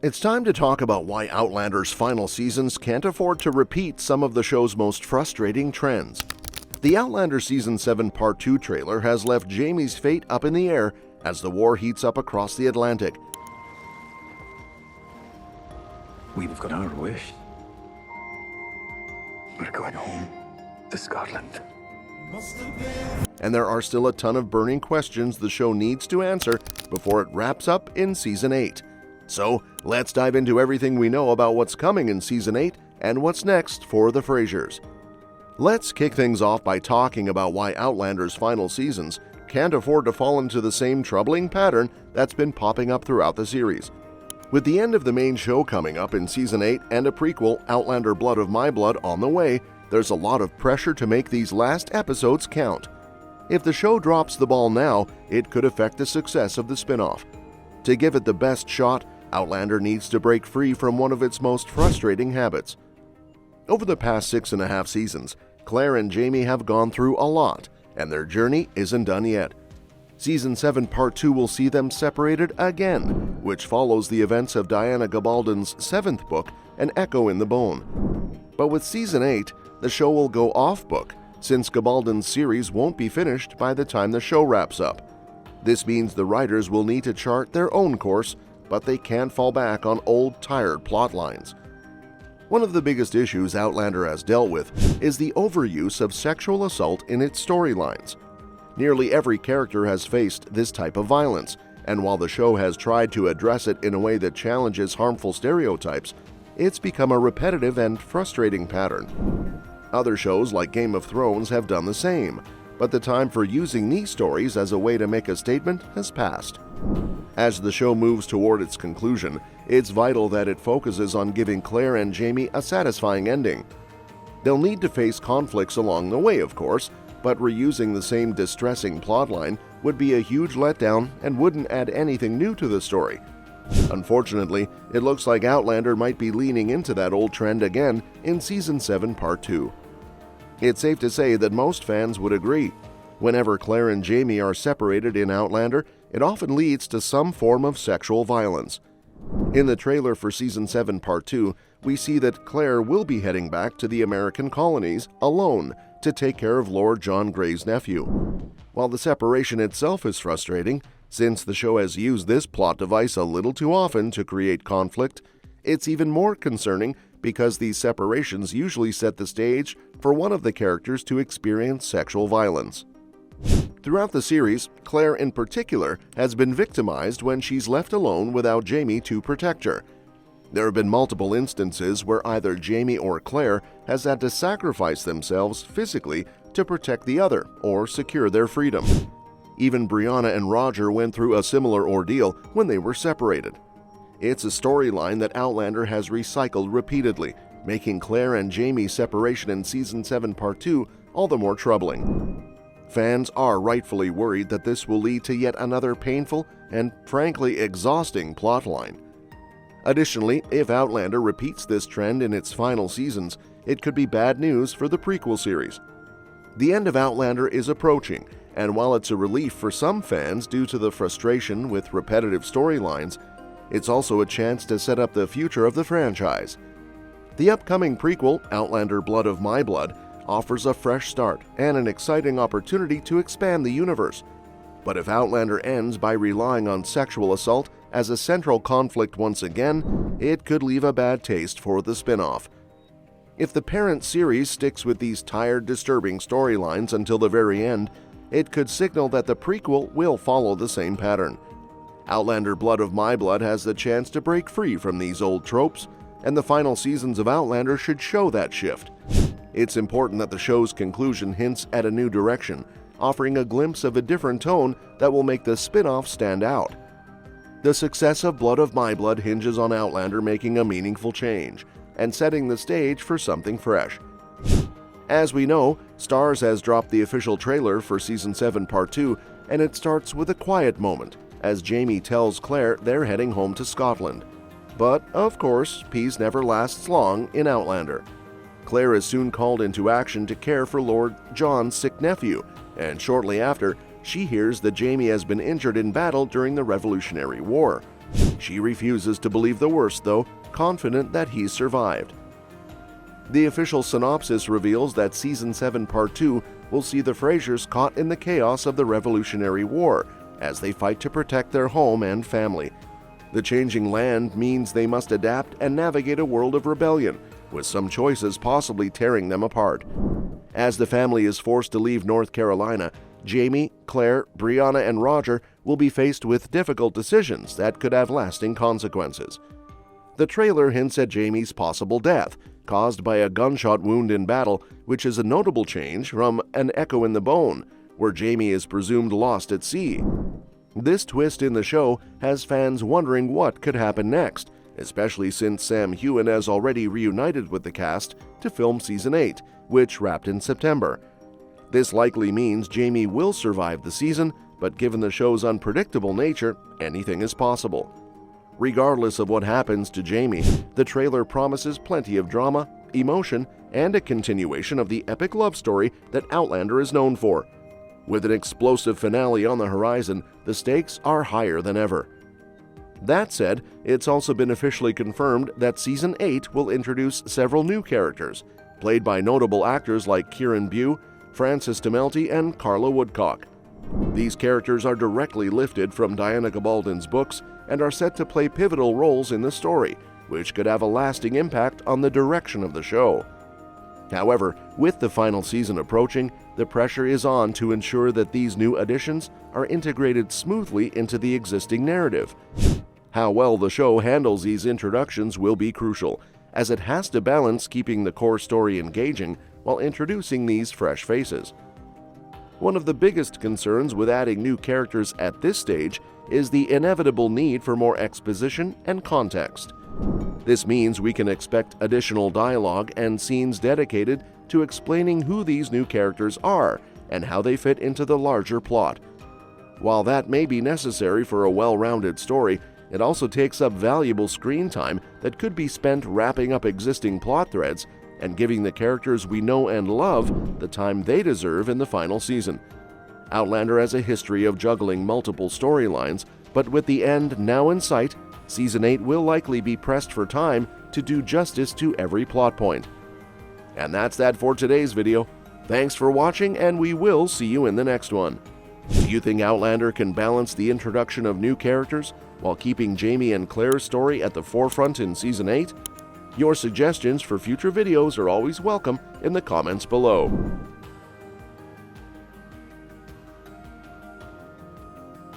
It's time to talk about why Outlander's final seasons can't afford to repeat some of the show's most frustrating trends. The Outlander Season 7 Part 2 trailer has left Jamie's fate up in the air as the war heats up across the Atlantic. We've got our wish. We're going home to Scotland. And there are still a ton of burning questions the show needs to answer before it wraps up in Season 8. So, let's dive into everything we know about what's coming in Season 8 and what's next for the Frasers. Let's kick things off by talking about why Outlander's final seasons can't afford to fall into the same troubling pattern that's been popping up throughout the series. With the end of the main show coming up in Season 8 and a prequel, Outlander Blood of My Blood, on the way, there's a lot of pressure to make these last episodes count. If the show drops the ball now, it could affect the success of the spin-off. To give it the best shot, Outlander needs to break free from one of its most frustrating habits. Over the past 6.5 seasons, Claire and Jamie have gone through a lot, and their journey isn't done yet. Season 7 Part 2 will see them separated again, which follows the events of Diana Gabaldon's 7th book, An Echo in the Bone. But with Season 8, the show will go off-book, since Gabaldon's series won't be finished by the time the show wraps up. This means the writers will need to chart their own course, but they can't fall back on old, tired plot lines. One of the biggest issues Outlander has dealt with is the overuse of sexual assault in its storylines. Nearly every character has faced this type of violence, and while the show has tried to address it in a way that challenges harmful stereotypes, it's become a repetitive and frustrating pattern. Other shows like Game of Thrones have done the same, but the time for using these stories as a way to make a statement has passed. As the show moves toward its conclusion, it's vital that it focuses on giving Claire and Jamie a satisfying ending. They'll need to face conflicts along the way, of course, but reusing the same distressing plotline would be a huge letdown and wouldn't add anything new to the story. Unfortunately, it looks like Outlander might be leaning into that old trend again in Season 7 Part 2. It's safe to say that most fans would agree. Whenever Claire and Jamie are separated in Outlander, it often leads to some form of sexual violence. In the trailer for Season 7 Part 2, we see that Claire will be heading back to the American colonies alone to take care of Lord John Grey's nephew. While the separation itself is frustrating, since the show has used this plot device a little too often to create conflict, it's even more concerning because these separations usually set the stage for one of the characters to experience sexual violence. Throughout the series, Claire in particular has been victimized when she's left alone without Jamie to protect her. There have been multiple instances where either Jamie or Claire has had to sacrifice themselves physically to protect the other or secure their freedom. Even Brianna and Roger went through a similar ordeal when they were separated. It's a storyline that Outlander has recycled repeatedly, making Claire and Jamie's separation in Season 7 Part 2 all the more troubling. Fans are rightfully worried that this will lead to yet another painful and frankly exhausting plotline. Additionally, if Outlander repeats this trend in its final seasons, it could be bad news for the prequel series. The end of Outlander is approaching, and while it's a relief for some fans due to the frustration with repetitive storylines, it's also a chance to set up the future of the franchise. The upcoming prequel, Outlander Blood of My Blood, offers a fresh start and an exciting opportunity to expand the universe. But if Outlander ends by relying on sexual assault as a central conflict once again, it could leave a bad taste for the spin-off. If the parent series sticks with these tired, disturbing storylines until the very end, it could signal that the prequel will follow the same pattern. Outlander Blood of My Blood has the chance to break free from these old tropes, and the final seasons of Outlander should show that shift. It's important that the show's conclusion hints at a new direction, offering a glimpse of a different tone that will make the spin-off stand out. The success of Blood of My Blood hinges on Outlander making a meaningful change and setting the stage for something fresh. As we know, Starz has dropped the official trailer for Season 7 Part 2, and it starts with a quiet moment as Jamie tells Claire they're heading home to Scotland. But, of course, peace never lasts long in Outlander. Claire is soon called into action to care for Lord John's sick nephew, and shortly after, she hears that Jamie has been injured in battle during the Revolutionary War. She refuses to believe the worst, though, confident that he's survived. The official synopsis reveals that Season 7 Part 2 will see the Frasers caught in the chaos of the Revolutionary War as they fight to protect their home and family. The changing land means they must adapt and navigate a world of rebellion, with some choices possibly tearing them apart. As the family is forced to leave North Carolina, Jamie, Claire, Brianna, and Roger will be faced with difficult decisions that could have lasting consequences. The trailer hints at Jamie's possible death, caused by a gunshot wound in battle, which is a notable change from An Echo in the Bone, where Jamie is presumed lost at sea. This twist in the show has fans wondering what could happen next, especially since Sam Heughan has already reunited with the cast to film Season 8, which wrapped in September. This likely means Jamie will survive the season, but given the show's unpredictable nature, anything is possible. Regardless of what happens to Jamie, the trailer promises plenty of drama, emotion, and a continuation of the epic love story that Outlander is known for. With an explosive finale on the horizon, the stakes are higher than ever. That said, it's also been officially confirmed that Season 8 will introduce several new characters, played by notable actors like Kieran Bew, Francis Demelty, and Carla Woodcock. These characters are directly lifted from Diana Gabaldon's books and are set to play pivotal roles in the story, which could have a lasting impact on the direction of the show. However, with the final season approaching, the pressure is on to ensure that these new additions are integrated smoothly into the existing narrative. How well the show handles these introductions will be crucial, as it has to balance keeping the core story engaging while introducing these fresh faces. One of the biggest concerns with adding new characters at this stage is the inevitable need for more exposition and context. This means we can expect additional dialogue and scenes dedicated to explaining who these new characters are and how they fit into the larger plot. While that may be necessary for a well-rounded story, it also takes up valuable screen time that could be spent wrapping up existing plot threads and giving the characters we know and love the time they deserve in the final season. Outlander has a history of juggling multiple storylines, but with the end now in sight, Season 8 will likely be pressed for time to do justice to every plot point. And that's that for today's video. Thanks for watching, and we will see you in the next one. Do you think Outlander can balance the introduction of new characters while keeping Jamie and Claire's story at the forefront in Season 8? Your suggestions for future videos are always welcome in the comments below.